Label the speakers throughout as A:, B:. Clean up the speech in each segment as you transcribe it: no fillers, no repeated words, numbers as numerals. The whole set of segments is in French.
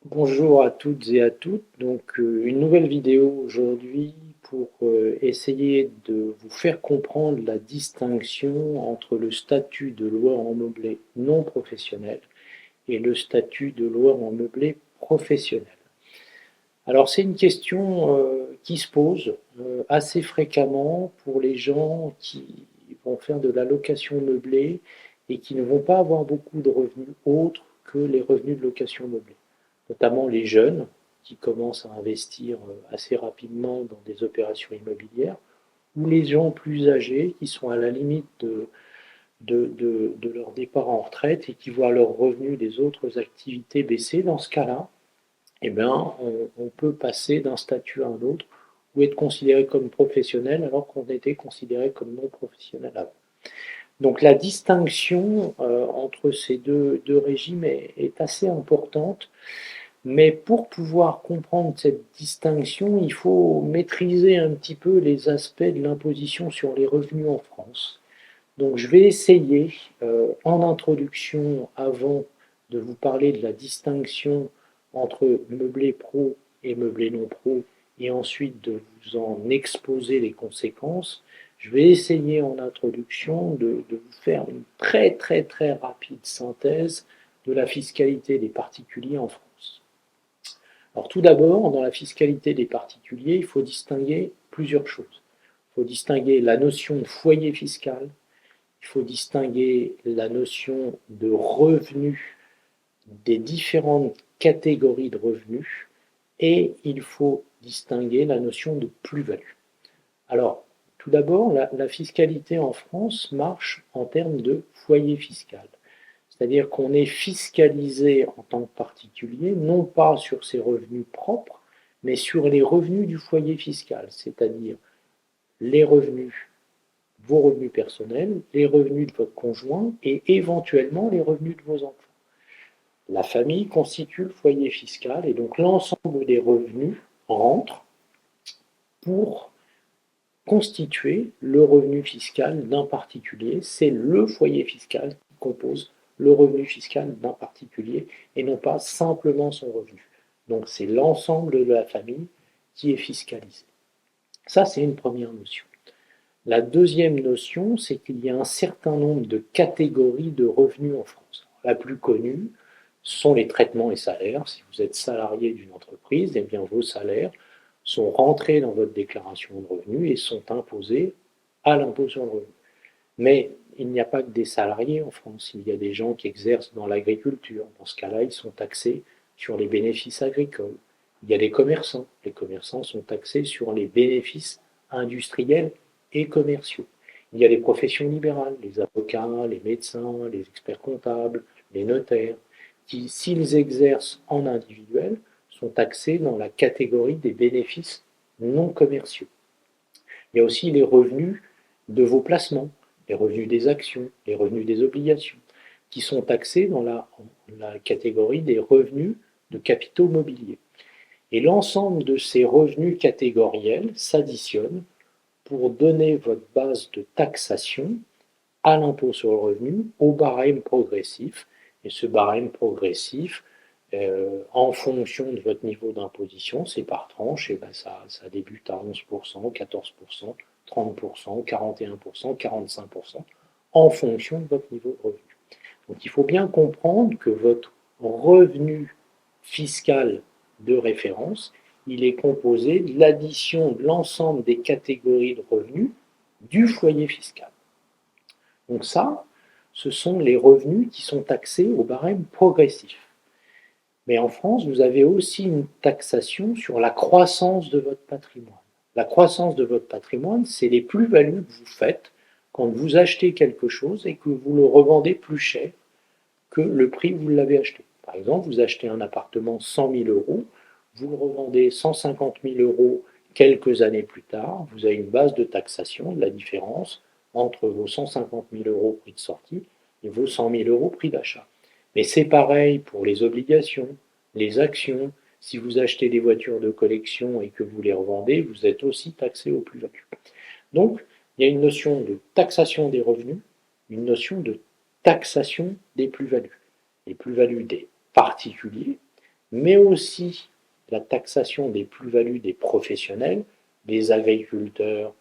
A: Bonjour à toutes et à toutes. Une nouvelle vidéo aujourd'hui pour essayer de vous faire comprendre la distinction entre le statut de loueur en meublé non professionnel et le statut de loueur en meublé professionnel. Alors c'est une question qui se pose assez fréquemment pour les gens qui vont faire de la location meublée et qui ne vont pas avoir beaucoup de revenus autres que les revenus de location meublée, notamment les jeunes qui commencent à investir assez rapidement dans des opérations immobilières, ou les gens plus âgés qui sont à la limite de leur départ en retraite et qui voient leurs revenus des autres activités baisser. Dans ce cas-là, eh bien, on peut passer d'un statut à un autre ou être considéré comme professionnel alors qu'on était considéré comme non professionnel avant. Donc la distinction entre ces deux régimes est assez importante, mais pour pouvoir comprendre cette distinction, il faut maîtriser un petit peu les aspects de l'imposition sur les revenus en France. Donc je vais essayer, en introduction, avant de vous parler de la distinction entre meublé pro et meublé non pro, et ensuite de vous en exposer les conséquences, je vais essayer en introduction de vous faire une très très très rapide synthèse de la fiscalité des particuliers en France. Alors tout d'abord, dans la fiscalité des particuliers, il faut distinguer plusieurs choses. Il faut distinguer la notion de foyer fiscal, il faut distinguer la notion de revenu des différentes catégories de revenus et il faut distinguer la notion de plus-value. Alors, tout d'abord, la fiscalité en France marche en termes de foyer fiscal. C'est-à-dire qu'on est fiscalisé en tant que particulier, non pas sur ses revenus propres, mais sur les revenus du foyer fiscal, c'est-à-dire les revenus, vos revenus personnels, les revenus de votre conjoint et éventuellement les revenus de vos enfants. La famille constitue le foyer fiscal et donc l'ensemble des revenus rentrent pour constituer le revenu fiscal d'un particulier. C'est le foyer fiscal qui compose le revenu fiscal d'un particulier et non pas simplement son revenu. Donc c'est l'ensemble de la famille qui est fiscalisé. Ça, c'est une première notion. La deuxième notion, c'est qu'il y a un certain nombre de catégories de revenus en France. La plus connue sont les traitements et salaires. Si vous êtes salarié d'une entreprise, eh bien vos salaires sont rentrés dans votre déclaration de revenus et sont imposés à l'impôt sur le revenu. Mais il n'y a pas que des salariés en France, il y a des gens qui exercent dans l'agriculture. Dans ce cas-là, ils sont taxés sur les bénéfices agricoles. Il y a des commerçants. Les commerçants sont taxés sur les bénéfices industriels et commerciaux. Il y a les professions libérales, les avocats, les médecins, les experts comptables, les notaires, qui, s'ils exercent en individuel, sont taxés dans la catégorie des bénéfices non commerciaux. Il y a aussi les revenus de vos placements, les revenus des actions, les revenus des obligations, qui sont taxés dans la catégorie des revenus de capitaux mobiliers. Et l'ensemble de ces revenus catégoriels s'additionnent pour donner votre base de taxation à l'impôt sur le revenu au barème progressif. Et ce barème progressif, en fonction de votre niveau d'imposition, c'est par tranche, et ben ça débute à 11%, 14%, 30%, 41%, 45%, en fonction de votre niveau de revenu. Donc il faut bien comprendre que votre revenu fiscal de référence, il est composé de l'addition de l'ensemble des catégories de revenus du foyer fiscal. Donc ça, ce sont les revenus qui sont taxés au barème progressif. Mais en France, vous avez aussi une taxation sur la croissance de votre patrimoine. La croissance de votre patrimoine, c'est les plus-values que vous faites quand vous achetez quelque chose et que vous le revendez plus cher que le prix où vous l'avez acheté. Par exemple, vous achetez un appartement 100 000 euros, vous le revendez 150 000 euros quelques années plus tard, vous avez une base de taxation de la différence entre vos 150 000 euros prix de sortie et vos 100 000 euros prix d'achat. Mais c'est pareil pour les obligations, les actions. Si vous achetez des voitures de collection et que vous les revendez, vous êtes aussi taxé au plus-value. Donc, il y a une notion de taxation des revenus, une notion de taxation des plus-values. Les plus-values des particuliers mais aussi la taxation des plus-values des professionnels, les agriculteurs,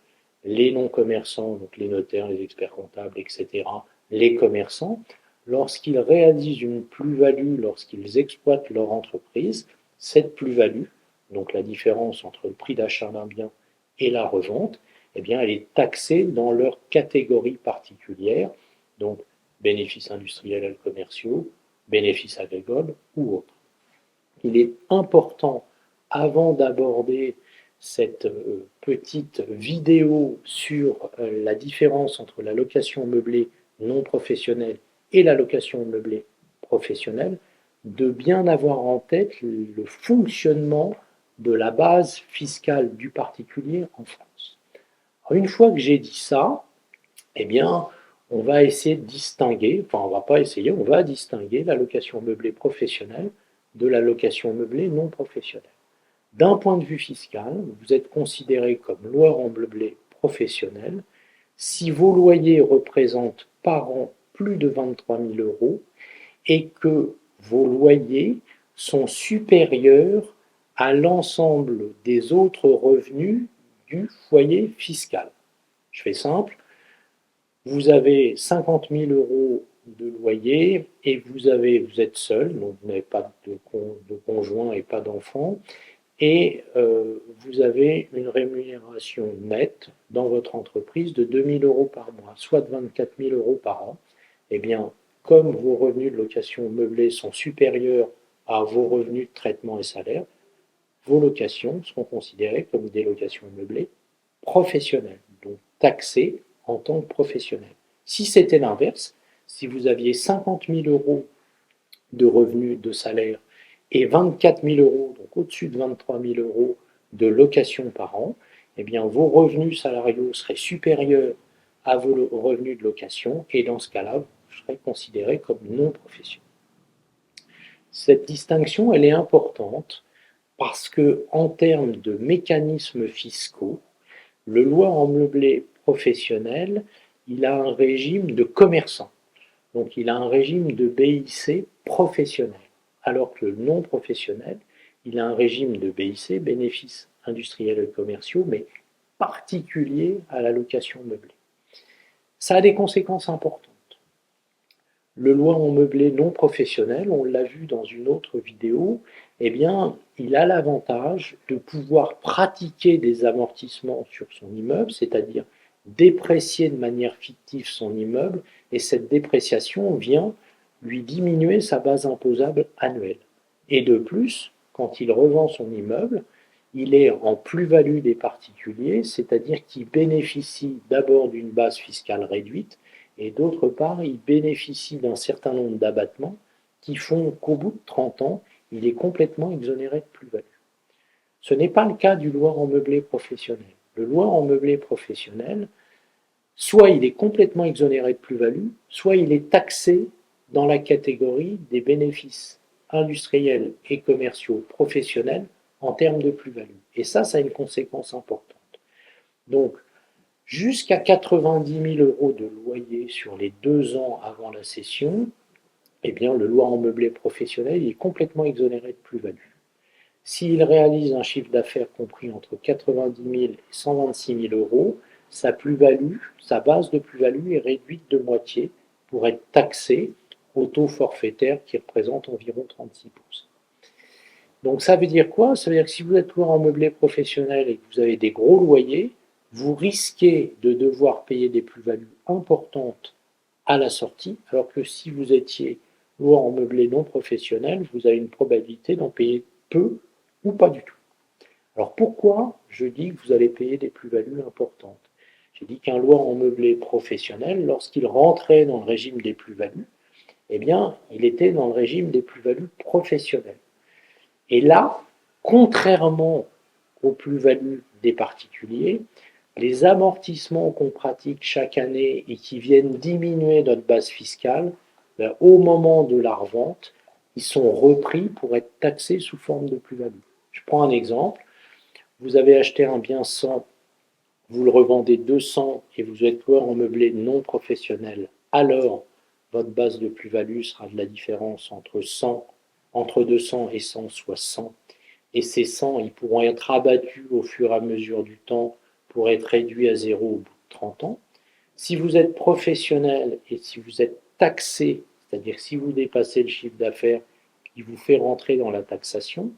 A: les non-commerçants, donc les notaires, les experts comptables, etc., les commerçants, lorsqu'ils réalisent une plus-value, lorsqu'ils exploitent leur entreprise, cette plus-value, donc la différence entre le prix d'achat d'un bien et la revente, eh bien, elle est taxée dans leur catégorie particulière, donc bénéfices industriels et commerciaux, bénéfices agricoles ou autres. Il est important, avant d'aborder cette petite vidéo sur la différence entre la location meublée non professionnelle et la location meublée professionnelle, de bien avoir en tête le fonctionnement de la base fiscale du particulier en France. Alors, une fois que j'ai dit ça, eh bien, on va essayer de distinguer, enfin on va pas essayer, on va distinguer la location meublée professionnelle de la location meublée non professionnelle. D'un point de vue fiscal, vous êtes considéré comme loueur en meublé professionnel si vos loyers représentent par an plus de 23 000 euros et que vos loyers sont supérieurs à l'ensemble des autres revenus du foyer fiscal. Je fais simple, vous avez 50 000 euros de loyer et vous êtes seul, donc vous n'avez pas de conjoint et pas d'enfant, et vous avez une rémunération nette dans votre entreprise de 2 000 euros par mois, soit de 24 000 euros par an. Eh bien, comme vos revenus de location meublée sont supérieurs à vos revenus de traitement et salaire, vos locations seront considérées comme des locations meublées professionnelles, donc taxées en tant que professionnelles. Si c'était l'inverse, si vous aviez 50 000 euros de revenus de salaire et 24 000 euros, donc au-dessus de 23 000 euros de location par an, eh bien vos revenus salariaux seraient supérieurs à vos revenus de location et dans ce cas-là, vous serez considéré comme non professionnel. Cette distinction, elle est importante parce que en termes de mécanismes fiscaux, le loueur en meublé professionnel, il a un régime de commerçant. Donc il a un régime de BIC professionnel, alors que le non professionnel, il a un régime de BIC, bénéfices industriels et commerciaux, mais particulier à la location meublée. Ça a des conséquences importantes. Le loueur en meublé non professionnel, on l'a vu dans une autre vidéo, eh bien, il a l'avantage de pouvoir pratiquer des amortissements sur son immeuble, c'est-à-dire déprécier de manière fictive son immeuble, et cette dépréciation vient lui diminuer sa base imposable annuelle. Et de plus, quand il revend son immeuble, il est en plus-value des particuliers, c'est-à-dire qu'il bénéficie d'abord d'une base fiscale réduite, et d'autre part, il bénéficie d'un certain nombre d'abattements qui font qu'au bout de 30 ans, il est complètement exonéré de plus-value. Ce n'est pas le cas du loueur en meublé professionnel. Le loueur en meublé professionnel, soit il est complètement exonéré de plus-value, soit il est taxé dans la catégorie des bénéfices industriels et commerciaux professionnels en termes de plus-value. Et ça a une conséquence importante. Donc, jusqu'à 90 000 euros de loyer sur les 2 ans avant la cession, eh bien, le loueur en meublé professionnel est complètement exonéré de plus-value. S'il réalise un chiffre d'affaires compris entre 90 000 et 126 000 euros, sa plus-value, sa base de plus-value est réduite de moitié pour être taxée au taux forfaitaire qui représente environ 36%. Donc ça veut dire quoi? Ça veut dire que si vous êtes loueur en meublé professionnel et que vous avez des gros loyers, vous risquez de devoir payer des plus-values importantes à la sortie, alors que si vous étiez loueur en meublé non professionnel, vous avez une probabilité d'en payer peu ou pas du tout. Alors pourquoi je dis que vous allez payer des plus-values importantes? J'ai dit qu'un loueur en meublé professionnel, lorsqu'il rentrait dans le régime des plus-values, eh bien, il était dans le régime des plus-values professionnelles. Et là, contrairement aux plus-values des particuliers, les amortissements qu'on pratique chaque année et qui viennent diminuer notre base fiscale, au moment de la revente, ils sont repris pour être taxés sous forme de plus-value. Je prends un exemple. Vous avez acheté un bien 100, vous le revendez 200 et vous êtes loueur en meublé non professionnel, alors votre base de plus-value sera de la différence entre 100 entre 200 et 100, soit 100. Et ces 100, ils pourront être abattus au fur et à mesure du temps pour être réduits à zéro au bout de 30 ans. Si vous êtes professionnel et si vous êtes taxé, c'est-à-dire si vous dépassez le chiffre d'affaires qui vous fait rentrer dans la taxation,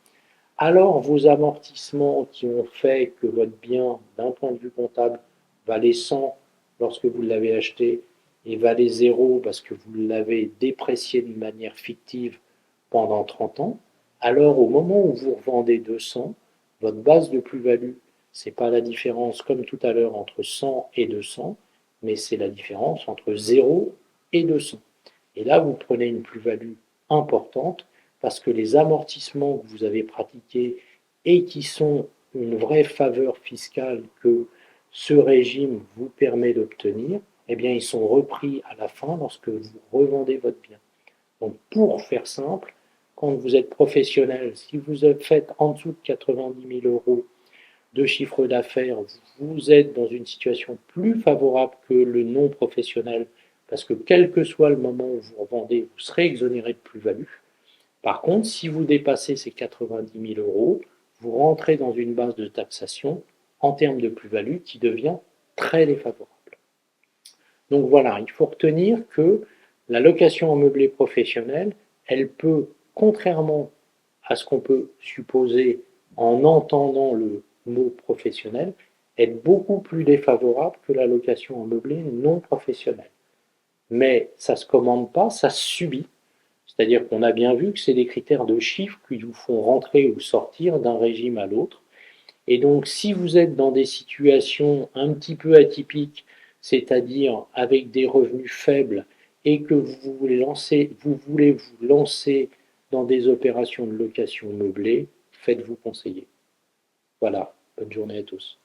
A: alors vos amortissements qui ont fait que votre bien, d'un point de vue comptable, valait 100 lorsque vous l'avez acheté et valait zéro parce que vous l'avez déprécié d'une manière fictive pendant 30 ans, alors au moment où vous revendez 200, votre base de plus-value, ce n'est pas la différence comme tout à l'heure entre 100 et 200, mais c'est la différence entre 0 et 200. Et là, vous prenez une plus-value importante parce que les amortissements que vous avez pratiqués et qui sont une vraie faveur fiscale que ce régime vous permet d'obtenir, eh bien, ils sont repris à la fin lorsque vous revendez votre bien. Donc, pour faire simple, quand vous êtes professionnel, si vous faites en dessous de 90 000 euros de chiffre d'affaires, vous êtes dans une situation plus favorable que le non professionnel, parce que quel que soit le moment où vous revendez, vous serez exonéré de plus-value. Par contre, si vous dépassez ces 90 000 euros, vous rentrez dans une base de taxation en termes de plus-value qui devient très défavorable. Donc voilà, il faut retenir que la location en meublé professionnel, elle peut, contrairement à ce qu'on peut supposer en entendant le mot professionnel, être beaucoup plus défavorable que la location en meublé non professionnelle. Mais ça ne se commande pas, ça se subit. C'est-à-dire qu'on a bien vu que c'est des critères de chiffres qui vous font rentrer ou sortir d'un régime à l'autre. Et donc, si vous êtes dans des situations un petit peu atypiques, c'est-à-dire avec des revenus faibles et que vous voulez vous lancer dans des opérations de location meublée, faites-vous conseiller. Voilà, bonne journée à tous.